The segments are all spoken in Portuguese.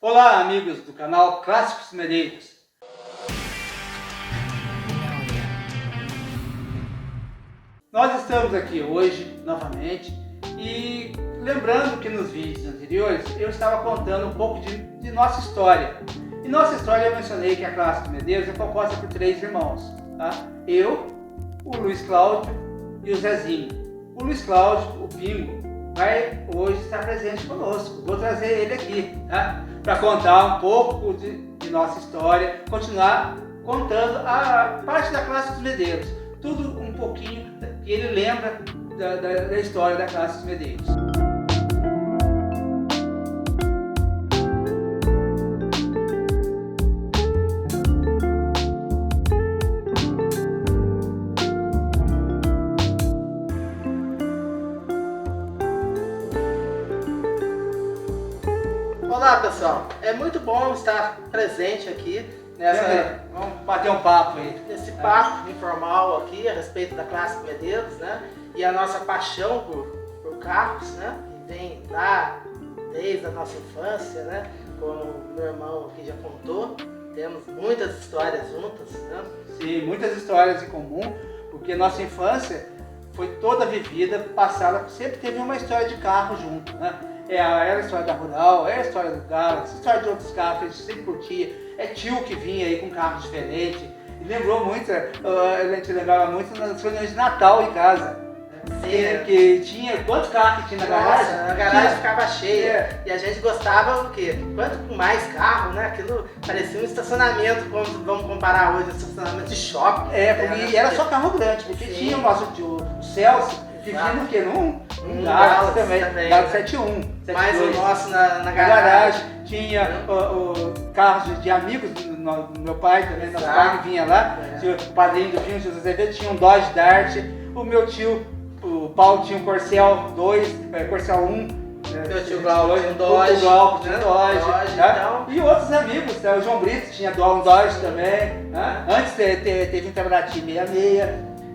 Olá, amigos do canal Clássicos Medeiros. Nós estamos aqui hoje, novamente, e lembrando que nos vídeos anteriores eu estava contando um pouco de nossa história. E nossa história eu mencionei que a Clássicos Medeiros é composta por 3 irmãos, tá? Eu, o Luiz Cláudio e o Zezinho. O Luiz Cláudio, o Pingo, vai hoje estar presente conosco. Vou trazer ele aqui, tá? Para contar um pouco de nossa história, continuar contando a parte da Clássicos Medeiros. Tudo um pouquinho que ele lembra da história da Clássicos Medeiros. Olá pessoal, é muito bom estar presente aqui Vamos bater um papo aí. nesse papo informal aqui a respeito da Clássicos Medeiros, né? E a nossa paixão por carros, né? Que vem lá desde a nossa infância, né? Como meu irmão aqui já contou, temos muitas histórias juntas, né? Sim, muitas histórias em comum, porque nossa infância foi toda vivida, passada, sempre teve uma história de carro junto, né? Era a história da Rural, era a história do Galaxy, a história de outros carros que a gente sempre curtia. É tio que vinha aí com carros diferentes. E lembrou muito, a gente lembrava muito nas reuniões de Natal em casa. Sim, Que tinha, quantos carros que tinha na garagem? Nossa, a garagem ficava cheia. E a gente gostava do quê? Quanto mais carro, né? Aquilo parecia um estacionamento, como vamos comparar hoje, um estacionamento de shopping. E era só carro grande, porque Sim. tinha o nosso tio, o Celso, que vinha no quê? Num Galaxy também. Galaxy 71. Mas o 72. nosso na Na garagem. garagem tinha carros de amigos do meu pai também, nosso pai que vinha lá, tinha o padrinho do filme, o José Azevedo, tinha um Dodge Dart, o meu tio, o Paulo tinha um Corcel 2, Corcel 1, Meu tio Glauco tinha um Dodge, o Glauco tinha um né? Dodge, tá? Então. E outros amigos, tá? O João Brito tinha um Dodge também, tá? Antes teve um Itamaraty 66,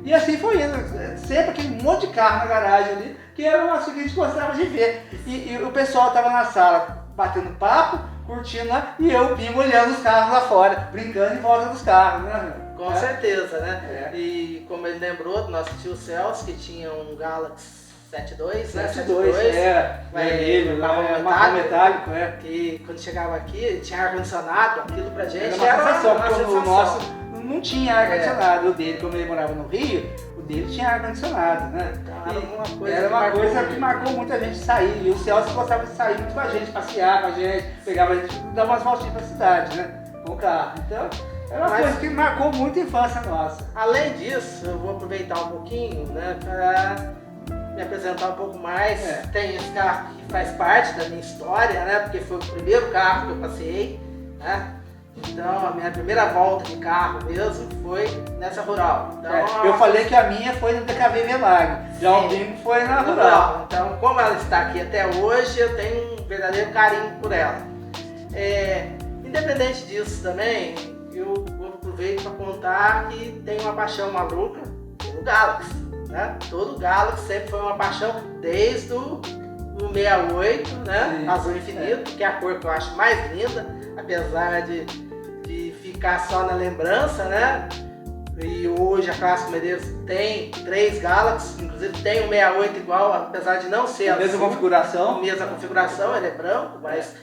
e assim foi indo, sempre aquele monte de carro na garagem ali, que era uma coisa que a gente gostava de ver. E o pessoal tava na sala batendo papo, curtindo lá, e eu Pingo olhando os carros lá fora, brincando em volta dos carros, né? Com certeza, né? E como ele lembrou do nosso tio Celso, que tinha um Galaxy 72, né? 72, vermelho, marrom metálico, Que quando chegava aqui, ele tinha ar-condicionado, aquilo pra gente era uma sensação, uma porque sensação. o nosso não tinha ar-condicionado, o dele, como ele morava no Rio, o dele tinha ar-condicionado, né? Então, Era uma coisa que marcou muita gente sair, e o Celso gostava de sair muito com a gente, passear com a gente, pegava a gente, dava umas voltinhas pra cidade, né? Com o carro. Então, era uma coisa que marcou muito a infância nossa. Além disso, eu vou aproveitar um pouquinho, né, para me apresentar um pouco mais. Tem esse carro que faz parte da minha história, né, porque foi o primeiro carro que eu passei, né. Então, a minha primeira volta de carro mesmo foi nessa Rural. Então, eu falei que a minha foi no DKV Velag, já o Pingo foi na Rural. Então, como ela está aqui até hoje, eu tenho um verdadeiro carinho por ela. Independente disso também, eu aproveito para contar que tenho uma paixão maluca pelo Galaxy, né? Todo Galaxy sempre foi uma paixão desde o 68, né? Sim. Azul Infinito, que é a cor que eu acho mais linda, apesar de ficar só na lembrança, né? E hoje a Clássicos Medeiros tem 3 Galaxy, inclusive tem um 68 igual, apesar de não ser a mesma configuração. a mesma configuração, ele é branco, mas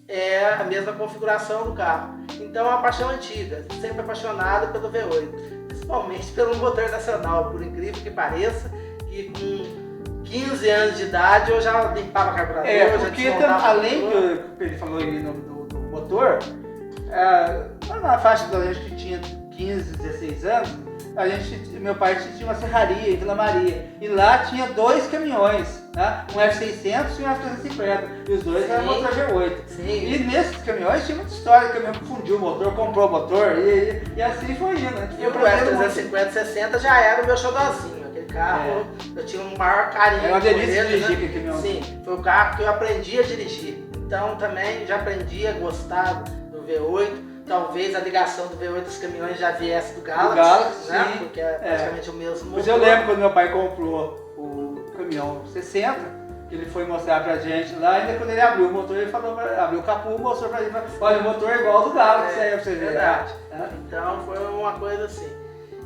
é a mesma configuração do carro. Então é uma paixão antiga, sempre apaixonado pelo V8, principalmente pelo motor nacional, por incrível que pareça, que com 15 anos de idade eu já limpava carburador, já Porque desmontava além motor. que ele falou aí do motor, na faixa da gente que tinha 15, 16 anos, meu pai tinha uma serraria em Vila Maria, e lá tinha 2 caminhões, tá? Um F600 e um F350, e os dois eram motor V8. Sim. E nesses caminhões tinha muita história, o caminhão que fundiu o motor, comprou o motor, e assim foi indo. E o F350 60 já era o meu xodózinho, aquele carro, eu tinha um maior carinho. Era uma delícia por ele, dirigir né? aquele caminhão. Sim, foi o carro que eu aprendi a dirigir. Então também já aprendi a gostar do V8. Talvez a ligação do V8 dos caminhões já viesse do Galaxy, né? Sim. Porque é praticamente o mesmo motor. Mas eu lembro quando meu pai comprou o caminhão 60, que ele foi mostrar pra gente lá, ainda quando ele abriu o motor, ele falou, abriu o capô, mostrou pra gente, olha, o motor é igual ao do Galo, que saiu pra você ver. Verdade. Então foi uma coisa assim.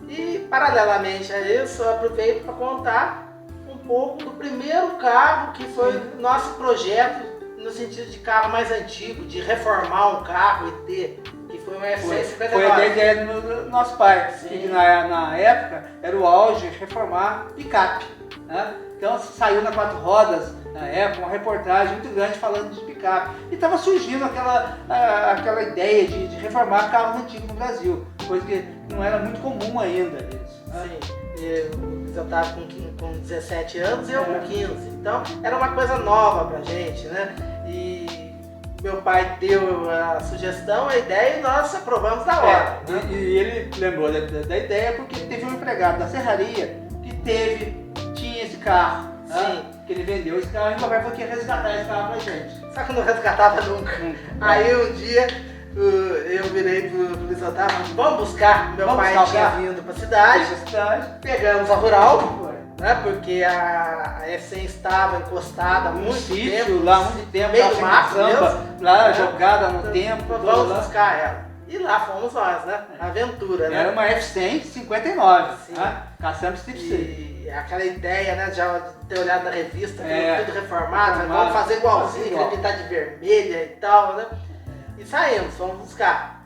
E paralelamente a isso, eu aproveito para contar um pouco do primeiro carro que foi nosso projeto no sentido de carro mais antigo, de reformar um carro e ter, que foi um F159. Foi a ideia do nosso pai, que na época era o auge reformar picape. Né? Então saiu na 4 Rodas, na época, uma reportagem muito grande falando de picape. E estava surgindo aquela ideia de reformar carros antigos no Brasil, coisa que não era muito comum ainda. Isso, né? Sim, eu estava com 17 anos e eu com 15. Então era uma coisa nova pra gente, né? E meu pai deu a sugestão, a ideia e nós aprovamos na hora. Né? E ele lembrou da ideia porque teve um empregado da serraria que tinha esse carro. Né? Que ele vendeu esse carro e o papai falou que ia resgatar esse carro pra gente. Só que não resgatava nunca. Aí um dia eu virei pro Luiz Otávio, vamos buscar. Meu pai tinha vindo pra cidade, pegamos a Rural, né? Porque a F100 estava encostada há muito tempo. Lá, muito tempo, meio do mato lá jogada no tempo. Vamos buscar ela. E lá fomos nós, né? Aventura, né? Era uma F100 59, né? Caçamba Strip C. E aquela ideia, né, de ter olhado na revista, tudo reformado, vamos fazer igualzinho, aquele pintar de vermelha e tal, né? E saímos, fomos buscar.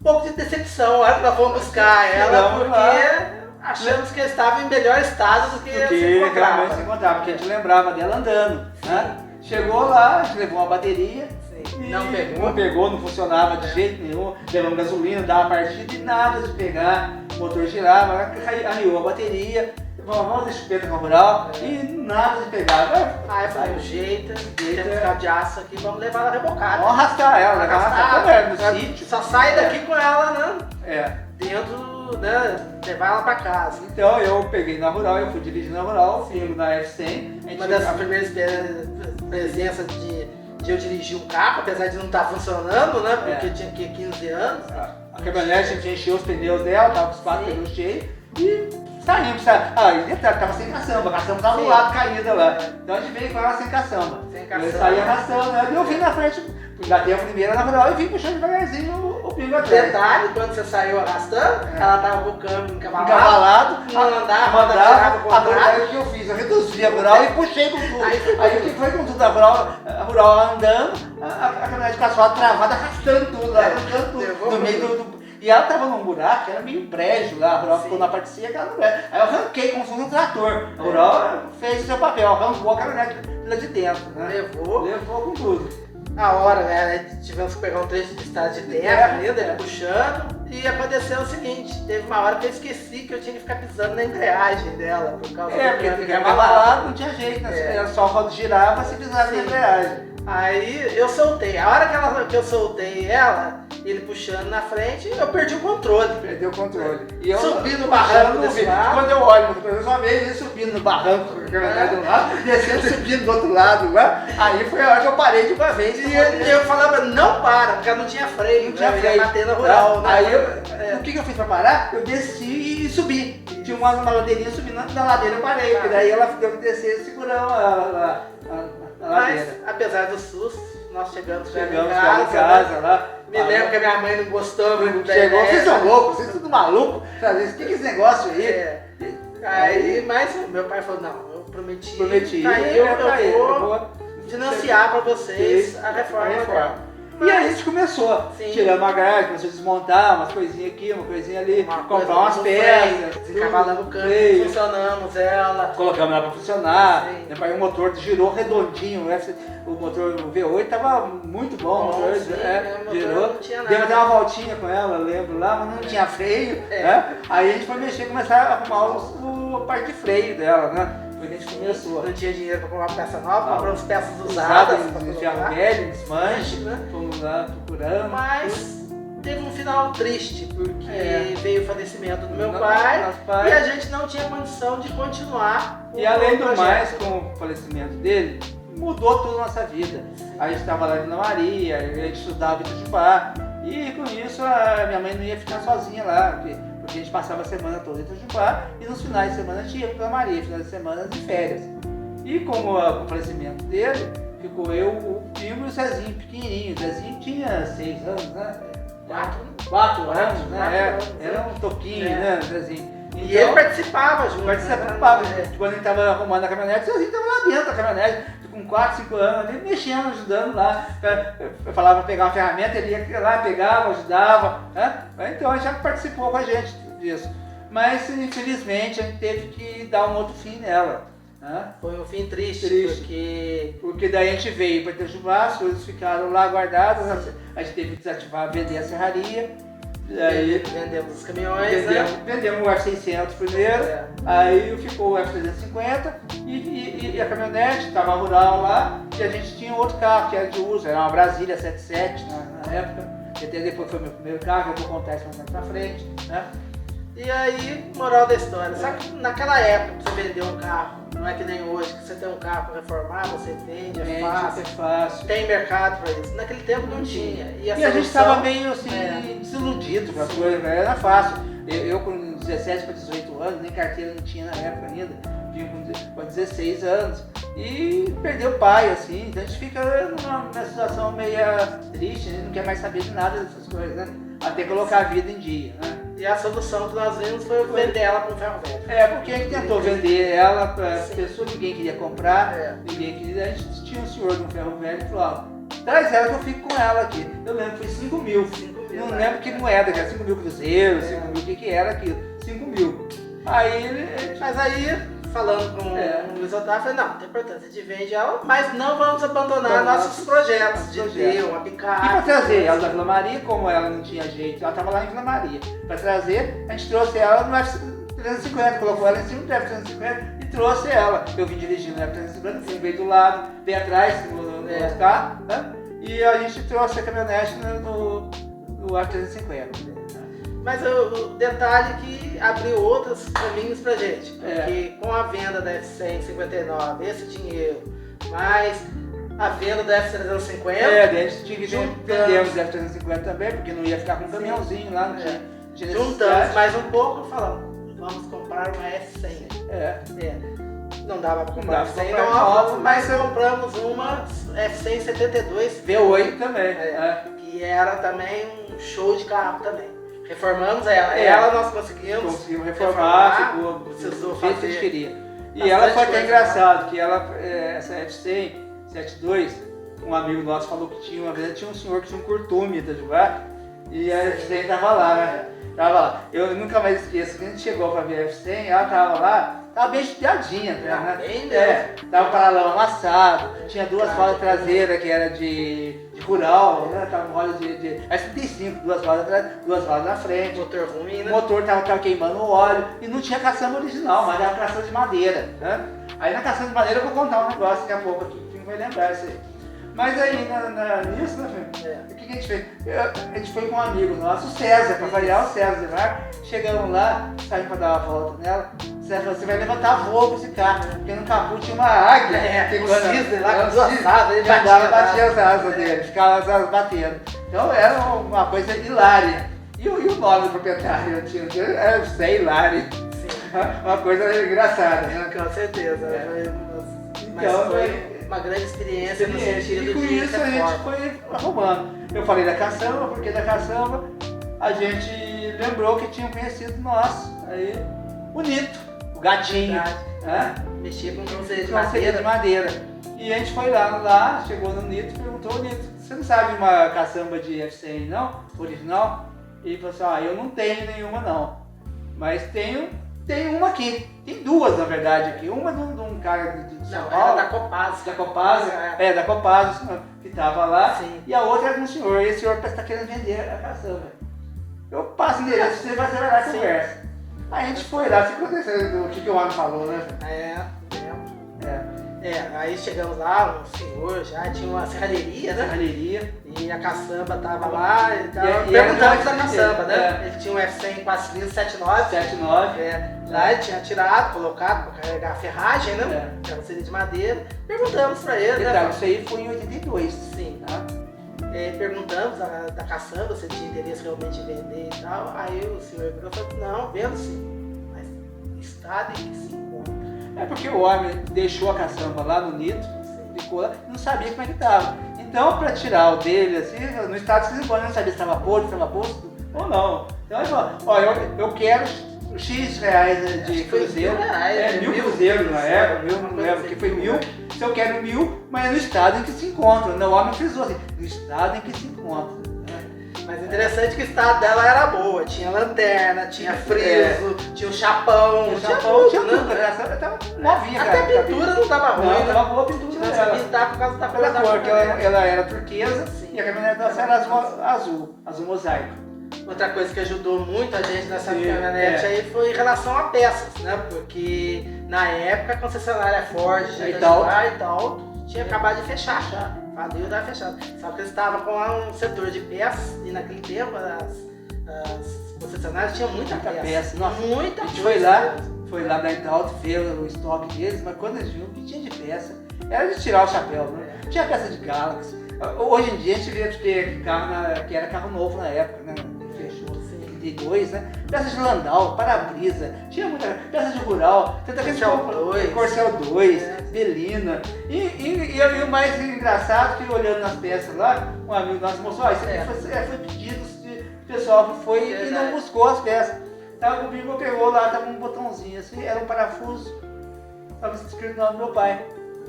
Um pouco de decepção, a hora que nós fomos buscar ela, porque achamos que ela estava em melhor estado do que se encontrava. Porque a gente lembrava dela andando, né? Chegou lá, a gente levou uma bateria. Não pegou, não funcionava de jeito nenhum, levamos gasolina, dava partida e nada de pegar, o motor girava, arriou a bateria, vamos de chupeta com a Rural e nada de pegar. Aí foi um jeito, temos que ficar de aço aqui, vamos levar ela rebocada. Vamos arrastar ela, no sítio. Só sai daqui com ela, né? Dentro, né? Levar ela pra casa. Então eu peguei na Rural, eu fui dirigindo na Rural, fui na F100. Uma das primeiras presenças de eu dirigir um carro, apesar de não estar funcionando, né? Porque eu tinha 15 anos. A caminhonete, a gente encheu os pneus dela, tava com os 4 pneus cheios e saímos. E detalhe, tava sem caçamba, a caçamba tava do lado caída lá. Então a gente veio com ela sem caçamba. Eu saí arrastando, né? E eu vim na frente, engatei a primeira na Rural e vim puxando devagarzinho o pingo atrás. Detalhe, quando você saiu arrastando, ela tava com o câmbio encavalado, não andava, o contrário que eu fiz, eu reduzi a Rural e puxei com tudo. Aí o que foi com tudo? A Rural andando, a caminhonete com a asfalto travada, arrastando tudo, arrancando tudo, no meio do... E ela tava num buraco, era meio brejo lá, a Rural ficou na parte seca, ela não é. Aí eu arranquei como se fosse um trator. A Rural fez o seu papel, arrancou a caminhonete lá de dentro, né? Levou com tudo. A hora, né? Tivemos que pegar um trecho de estrada de terra ainda, ele puxando. E aconteceu o seguinte, teve uma hora que eu esqueci que eu tinha que ficar pisando na embreagem dela, por causa do porque ficava lá, não tinha jeito, né? Era só quando girava, você pisava na embreagem. Aí eu soltei, a hora que eu soltei ela, ele puxando na frente, eu perdi o controle. Perdeu o controle. E eu subi no barranco desse lado. Quando eu olho, uma vez ele subindo no barranco, com a caminhonete de um lado, descendo, subindo do outro lado, né? Aí foi a hora que eu parei de uma vez. E eu falava, não para, porque ela não tinha freio, não tinha freio. Ia bater na Rural, né? Aí o que eu fiz pra parar? Eu desci e subi. Tinha uma ladeirinha subindo na ladeira, eu parei, porque daí ela deu que descer segurando a Mas, apesar do susto, nós chegamos em casa lá. Me lembro que a minha mãe não gostou muito. Chegou, vocês são loucos, vocês são tudo maluco. O que é esse negócio aí? Aí, mas meu pai falou, não, eu prometi. Aí eu vou financiar pra vocês a reforma. E aí a gente começou, tirando uma grade, começou a desmontar umas coisinhas aqui, uma coisinha ali, comprar umas peças, desencavalando o câmbio, funcionamos ela. Colocamos ela pra funcionar, depois o motor girou redondinho, o motor V8 tava muito bom, o motor girou, deu até uma voltinha com ela, lembro lá, mas não tinha freio, né? Aí a gente foi mexer, começar a arrumar a parte de freio dela, né? Foi que a gente começou. Não tinha dinheiro pra comprar peça nova, compramos peças usadas. Ferro velho, desmanche, né? Fomos lá procurando. Mas teve um final triste, porque veio o falecimento do meu pai e a gente não tinha condição de continuar. E além do mais, com o falecimento dele, mudou toda a nossa vida. A gente estava lá em Vila Maria, a gente estudava em Itajubá, e com isso a minha mãe não ia ficar sozinha lá. Porque a gente passava a semana toda em Itajubá e nos finais de semana a gente ia para Vila Maria, finais de semana de férias. E com o falecimento dele, ficou eu, o primo e o Zezinho pequenininho. O Zezinho tinha 6 anos, né? 4 anos, né? Era um toquinho, né, Zezinho? E ele participava junto. Participava. Quando ele estava arrumando a caminhonete, o Zezinho estava lá dentro da caminhonete, com 4, 5 anos, ali mexendo, ajudando lá. Eu falava para pegar uma ferramenta, ele ia lá, pegava, ajudava. Né? Então ele já participou com a gente disso. Mas infelizmente a gente teve que dar um outro fim nela. Né? Foi um fim triste. Porque daí a gente veio para Itajubá, as coisas ficaram lá guardadas, a gente teve que desativar, vender a serraria. Aí vendemos os caminhões, vendemos o F600 primeiro, aí ficou o F350 e a caminhonete, estava rural lá, e a gente tinha outro carro que era de uso, era uma Brasília 77 na época, que até depois foi meu primeiro carro, eu vou contar isso mais na frente, né? E aí, moral da história, sabe que naquela época você vender um carro, não é que nem hoje, que você tem um carro para reformar, você vende, é fácil, tem mercado para isso. Naquele tempo não tinha. E a gente estava meio assim, desiludido com a coisa, era fácil. Eu com 17 para 18 anos, nem carteira não tinha na época ainda, vim com 16 anos. E perdeu o pai, assim, então a gente fica numa situação meio triste, a gente não quer mais saber de nada dessas coisas, né? Até colocar a vida em dia, né? E a solução que nós vimos foi vender ela para um ferro velho. Porque a gente tentou vender ela para pessoas, ninguém queria comprar, ninguém queria. A gente tinha um senhor de um ferro velho e falou, ó, traz ela que eu fico com ela aqui. Eu lembro que foi 5 mil. Não lembro que moeda, que era 5 mil cruzeiros, 5 mil, o que era aquilo? 5 mil. Mas aí, falando com o Luiz Otávio, falei, não, tem importância, a gente vende ela, mas não vamos abandonar nossos projetos de ter uma picape. E para trazer ela da Vila Maria, como ela não tinha jeito, ela estava lá em Vila Maria. Para trazer, a gente trouxe ela no F350, colocou ela em cima do F350 e trouxe ela. Eu vim dirigindo o F350, fui veio do lado, veio atrás no outro carro, né? E a gente trouxe a caminhonete no F350. Mas o detalhe é que abriu outros caminhos pra gente, porque com a venda da F159, esse dinheiro, mais a venda da F350... a gente tinha que vender os F350 também, porque não ia ficar com um caminhãozinho lá, não tinha juntamos mais um pouco e falamos, vamos comprar uma F100. Não dava pra comprar F100 nova, mas compramos uma F100 72 V8 também, que era também um show de carro também. Reformamos ela. Ela nós conseguimos reformar, ficou do jeito que a gente queria. E ela foi até engraçado, que ela, essa F100 72, um amigo nosso falou que tinha uma vez, tinha um senhor que tinha um curtume em Itajubá, e a F100 tava lá, né? Tava lá. Eu nunca mais esqueço, quando a gente chegou pra ver a F100, ela tava lá, tava bem judiadinha, né? Tava o paralão amassado, tinha 2 rodas traseiras que era de rural, né? Tava uma roda de S35, 2 rodas atrás, 2 rodas na frente. Motor ruim, né? O motor tava queimando o óleo e não tinha caçamba original, mas era caçamba de madeira, né? Aí na caçamba de madeira eu vou contar um negócio daqui a pouco aqui, que vai lembrar isso aí. Mas aí nisso, né, filho? O que a gente fez? A gente foi com um amigo nosso, o César, para variar o César, né? Chegamos lá, saímos para dar uma volta nela. O César falou, você vai levantar voo com esse carro, porque no capô tinha uma águia. O cisne lá com 2 asas, ele batia as asas dele, ficava as asas batendo. Então era uma coisa hilária. E o nome do proprietário era o Zé Hilário. Uma coisa engraçada, né? Com certeza. Então, foi uma grande experiência no sentido e com de isso a gente foi arrumando. Eu falei da caçamba, porque da caçamba a gente lembrou que tinha um conhecido nosso, aí, o Nito, o gatinho. Mexia com conselho de madeira. E a gente foi lá, chegou no Nito e perguntou, Nito, você não sabe de uma caçamba de F100 não? Original? E ele falou assim, eu não tenho nenhuma não, mas tenho uma aqui. Tem 2 na verdade aqui. Uma de um cara de São Paulo. Era da Copasa. Da Copasa, da Copasa, que estava lá. Sim. E a outra era de um senhor. E esse senhor está querendo vender a caçamba. Eu passo o endereço, você vai lá e conversa. Aí a gente foi lá, se aconteceu o que o homem falou, né? Aí chegamos lá, um senhor já tinha uma serralheria, né? E a caçamba tava lá e tal. Perguntamos da caçamba, né? Ele tinha um F100 4 cilindros 79. Lá ele tinha tirado, colocado para carregar a ferragem, né? Carroceria de madeira. Perguntamos para ele, né? Isso aí foi em 82. Sim. Perguntamos da caçamba se ele tinha interesse realmente em vender e tal. Aí o senhor falou, não, vendo sim, mas estado em que se encontra. É porque o homem deixou a caçamba lá no nitro, ficou lá, não sabia como é que estava. Então, para tirar o dele, assim, no estado de Lisboa, não sabia se estava podre, se estava posto ou não. Então ele falou, ó, eu quero X reais de cruzeiro. Mil cruzeiros na época, não lembro, que foi 1000. Se eu quero 1000, mas é no estado em que se encontra. Não, o homem frisou assim, no estado em que se encontra. Mas interessante que o estado dela era boa, tinha lanterna, tinha friso, tinha o chapão, tinha tudo, né? Tava novinha, até a pintura não tava ruim, não, né? tava boa a pintura dela. Tinha que pintar por causa da pela cor, que ela ela era turquesa e a caminhonete dela era azul mosaico. Outra coisa que ajudou muito a gente nessa caminhonete aí foi em relação a peças, né? Porque na época a concessionária Ford e tal tinha acabado de fechar. Faliu e estava fechado. Só que eles estavam com um setor de peças e naquele tempo as concessionárias tinham muita peça. Nossa, muita a gente foi lá da Italto ver o estoque deles, mas quando eles viram o que tinha de peça, era de tirar o chapéu, né? Tinha peça de Galaxy. Hoje em dia a gente vê que carro que era carro novo na época, né? Fechou, 32, né? Peça de Landau, para-brisa, tinha muita peça de rural, Corcel 2, Belina. E o mais engraçado que olhando nas peças lá, um amigo nosso mostrou, isso aqui foi pedido de pessoal que foi e não buscou as peças. Tava, o Bibo pegou lá, tava um botãozinho assim, era um parafuso, tava escrito o nome do meu pai.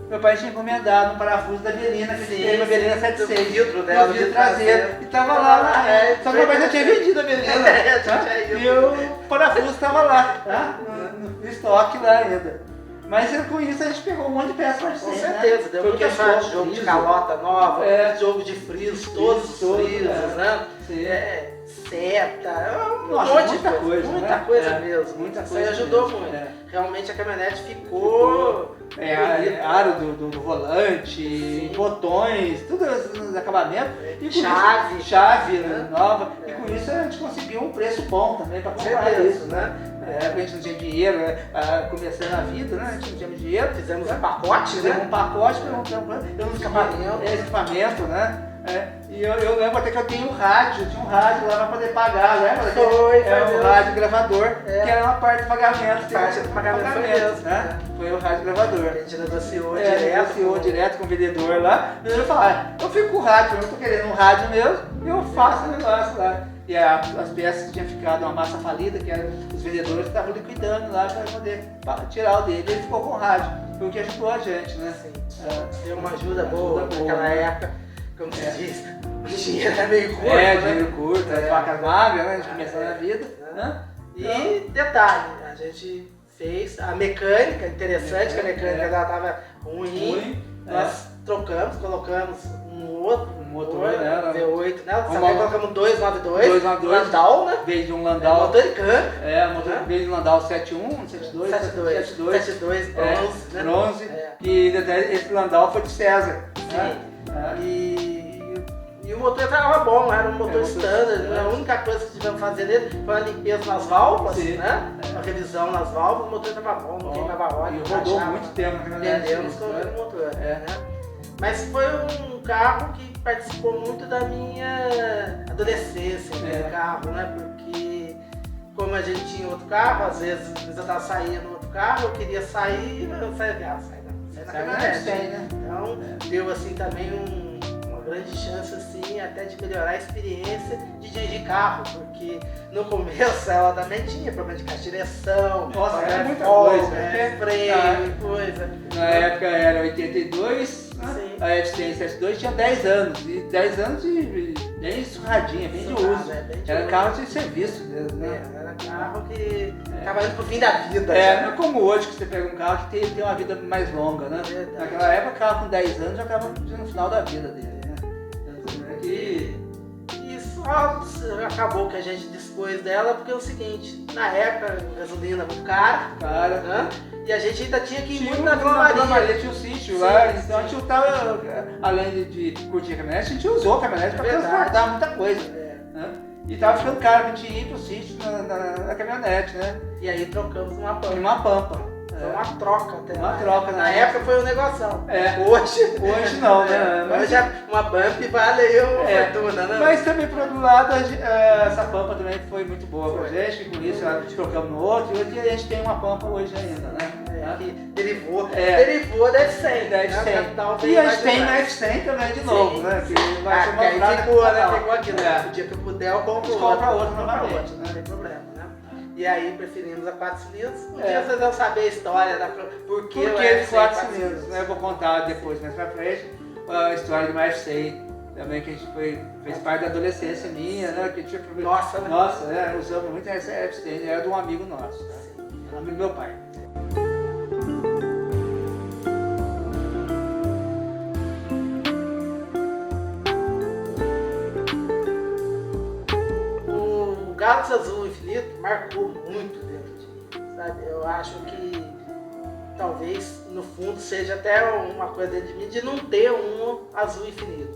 Meu pai tinha encomendado um parafuso da Belina, que teve uma Belina 76, o vidro traseiro, e tava lá, só que meu pai já tinha vendido a Belina, e o parafuso tava lá, no estoque lá ainda. Mas com isso a gente pegou um monte de peças para Com certeza, deu muita sorte, jogo de calota nova, jogo de friso, todos os frisos, né? Seta, muita coisa mesmo. Muita coisa. Isso aí ajudou muito. Realmente a caminhonete ficou. Aro do volante, botões, tudo nos acabamentos. E chave nova. E com isso a gente conseguiu um preço bom também para comprar isso, né? A gente não tinha dinheiro, começando a vida, né? A gente não tinha dinheiro. Fizemos um pacote, pegamos equipamento, né? E eu lembro até que eu tinha um rádio lá para poder pagar, lembra? Um rádio gravador, que era uma parte do pagamento. Foi o rádio gravador. A gente negociou direto com o vendedor lá. E ele falou, eu fico com o rádio, eu não tô querendo um rádio mesmo, eu faço o negócio lá. E as peças tinham ficado uma massa falida, que eram os vendedores que estavam liquidando lá para poder tirar o dele. Ele ficou com o rádio, foi o que ajudou a gente, né? Deu uma ajuda boa naquela época. Como se diz, o dinheiro era meio curto, dinheiro curto, vacas magras, né? A gente começando a vida. E detalhe, a gente fez a mecânica, interessante que a mecânica dela estava ruim. Nós trocamos, colocamos um motor V8 nela, colocamos 292, Landau, né? Veio de um Landau. Motor de câmbio. Veio de um Landau 71, 72, bronze. E esse Landau foi de César. E o motor estava bom, era um motor standard, a única coisa que tivemos que fazer nele foi uma limpeza nas válvulas, né? Uma revisão nas válvulas, o motor estava bom, não queimava óleo. E rodou muito tempo, vendemos com o motor. Mas foi um carro que participou muito da minha adolescência, aquele carro, né? Porque como a gente tinha outro carro, às vezes eu estava saindo no outro carro, eu queria sair, mas eu saía na caminhonete. Então deu assim também uma grande chance assim, até de melhorar a experiência de dirigir carro, porque no começo ela também tinha problema de caixa de direção, muita coisa, freio, coisa. Na época era 82, a FT72 tinha 10 anos, e 10 anos bem surradinha, bem de uso. Era carro de serviço mesmo, né? Era carro que estava indo pro fim da vida. Não é como hoje que você pega um carro que tem uma vida mais longa, né? Naquela época, o carro com 10 anos já acaba no final da vida dele, né? E só acabou que a gente dispôs dela porque é o seguinte, na época a gasolina muito cara, né? E a gente ainda tinha que ir muito na Vila Maria. Tinha um sítio lá, então a gente tava, além de curtir a caminhonete, a gente usou a caminhonete para transportar muita coisa. Né? E tava ficando caro pra gente ir pro sítio na caminhonete, né? E aí trocamos uma Pampa. Uma Pampa. Foi uma troca até. Uma troca, na época foi um negoção. Hoje não, né? Hoje uma Bump vale fortuna, né? Mas também, por outro lado, essa Pampa também foi muito boa pra gente, por isso trocamos no outro, e hoje a gente tem uma Pampa hoje ainda, né? que derivou da F100. Da F100. E a gente tem na F100 também de novo, né? Que vai ser aí ficou, né? Pegou aquilo. O dia que eu puder, eu compro outro novamente. Não tem problema, né? E aí preferimos a 4 cilindros. Um dia vocês vão saber a história da por que de 4 cilindros, né? Eu vou contar depois, mais pra frente, a história de uma F100 também, que a gente fez parte da adolescência minha, né? Que tinha Nossa, né? Nossa, usamos muito essa F100, era de um amigo nosso, né? Um amigo do meu pai. O Galaxy Azul Infinito marcou muito dentro de mim, sabe? Eu acho que talvez no fundo seja até uma coisa dentro de mim de não ter um azul infinito.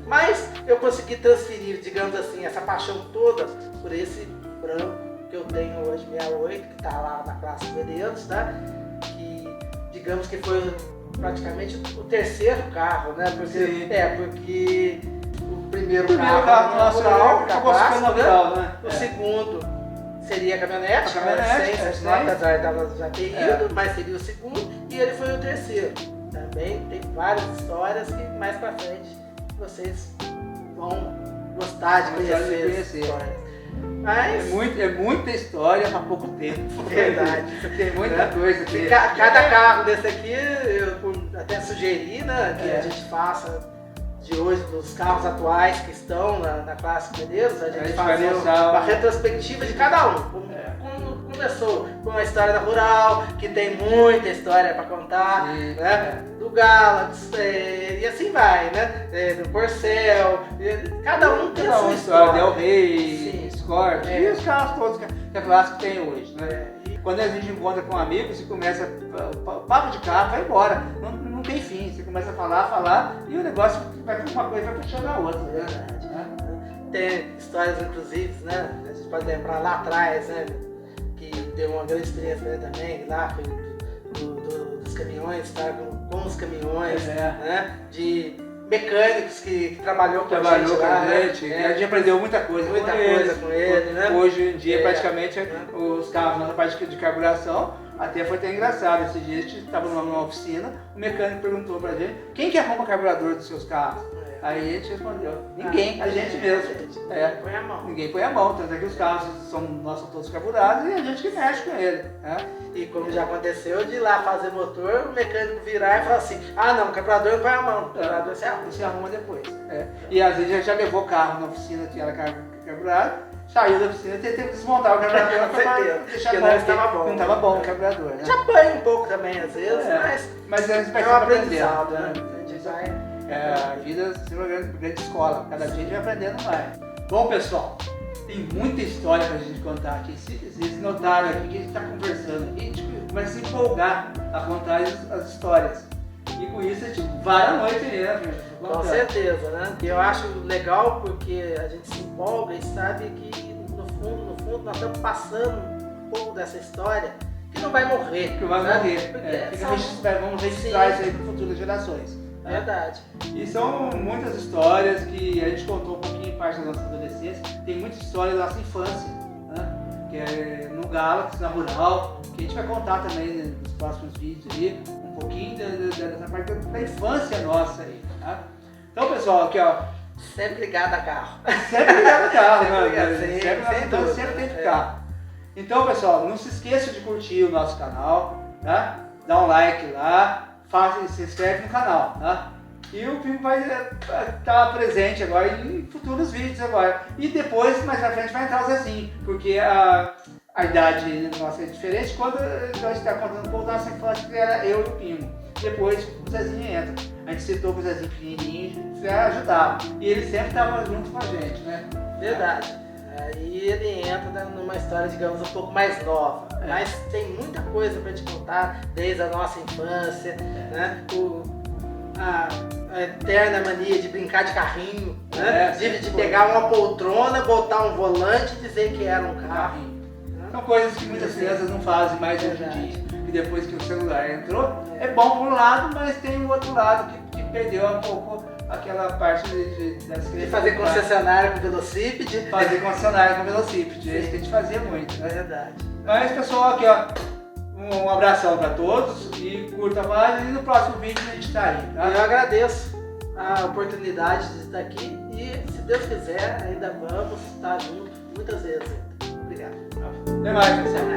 Mas eu consegui transferir, digamos assim, essa paixão toda por esse branco que eu tenho hoje, 68, que está lá na classe Medeiros, tá? Que digamos que foi praticamente o terceiro carro, né? Porque o primeiro carro nosso acabou ficando natural, né? O segundo seria a caminhonete, apesar dela já ter ido, mas seria o segundo, e ele foi o terceiro. Também tem várias histórias que mais pra frente vocês vão gostar de conhecer. Histórias. Mas é muita história para pouco tempo. Verdade. Tem muita coisa. Cada carro desse aqui, eu até sugeri, né, que a gente faça de hoje, dos carros atuais que estão na classe Medeiros, a gente fazer uma retrospectiva de cada um. Como começou com a história da Rural, que tem muita história para contar, né? Do Galaxy, e assim vai, né? Do Porcel, cada um tem a sua história. Del Rey, Scorpio, e os carros todos que a classe tem hoje, né? Quando a gente encontra com amigos e começa papo de carro, vai embora, não tem fim, você começa a falar e o negócio vai para uma coisa e vai puxando a outra. Verdade. Tem histórias inclusive, né? A gente pode lembrar lá atrás, né? Que deu uma grande experiência pra ele também, lá dos caminhões, estar com os caminhões, né? De mecânicos que trabalhou com a gente lá, a gente aprendeu muita coisa com ele, né? Hoje em dia, praticamente, os carros, nossa parte de carburação, até foi até engraçado. Esse dia a gente estava numa oficina, o mecânico perguntou pra gente, quem que arruma o carburador dos seus carros? Aí a gente respondeu, ninguém, a gente mesmo. Põe a mão. Ninguém põe a mão, tanto é que os carros são todos carburados e a gente que mexe com ele. E como já aconteceu, de ir lá fazer motor, o mecânico virar e falar assim, não, o carburador não põe a mão, o carburador se arruma depois. E às vezes a gente já levou carro na oficina que era carburado, saiu da oficina e teve que desmontar o carburador para deixar bom, não estava bom o carburador. Né? Já apanha um pouco também às vezes, mas a gente vai um aprendizado, né? A gente vai... a vida é uma grande escola, cada dia a gente vai aprendendo mais. Bom, pessoal, tem muita história pra gente contar aqui. Vocês notaram aqui que a gente está conversando aqui, a gente começa a se empolgar a contar as histórias. E com isso a gente vai à noite mesmo. Com certeza, né? Eu acho legal porque a gente se empolga e sabe que no fundo nós estamos passando um pouco dessa história que não vai morrer. Que vai morrer. Vamos registrar isso aí para futuras gerações. Verdade. E são muitas histórias que a gente contou um pouquinho em parte da nossa adolescência. Tem muita história da nossa infância, né? Que é no Galaxy, na Rural, que a gente vai contar também nos próximos vídeos aí, um pouquinho dessa parte da infância nossa aí, tá? Então, pessoal, aqui ó. Sempre ligado a carro. Sempre ligado a carro, né? Sempre tem de carro. Então, pessoal, não se esqueça de curtir o nosso canal, tá? Dá um like lá. Se inscreve no canal, tá? E o Pingo vai estar presente agora em futuros vídeos agora. E depois, mais na frente, vai entrar o Zezinho, porque a idade nossa é diferente. Quando a gente está contando um pouco da nossa infância, que era eu e o Pingo. Depois o Zezinho entra. A gente citou que o Zezinho pequenininho para ajudar. E ele sempre estava junto com a gente, né? Verdade. Aí ele entra numa história, digamos, um pouco mais nova. Mas tem muita coisa pra te contar desde a nossa infância, né? A eterna mania de brincar de carrinho, né? De pegar uma poltrona, botar um volante e dizer que era um carro. São coisas que muitas crianças não fazem mais hoje em dia. E depois que o celular entrou, é bom por um lado, mas tem o outro lado que perdeu um pouco aquela parte das crianças. De fazer concessionária com velocípede. Fazer concessionária com velocípede, é isso que a gente fazia muito, né? É verdade. Mas pessoal, aqui ó, Um abração para todos e curta mais. E no próximo vídeo a gente está aí. Tá? Eu agradeço a oportunidade de estar aqui e, se Deus quiser, ainda vamos estar juntos muitas vezes. Obrigado. Até mais, pessoal.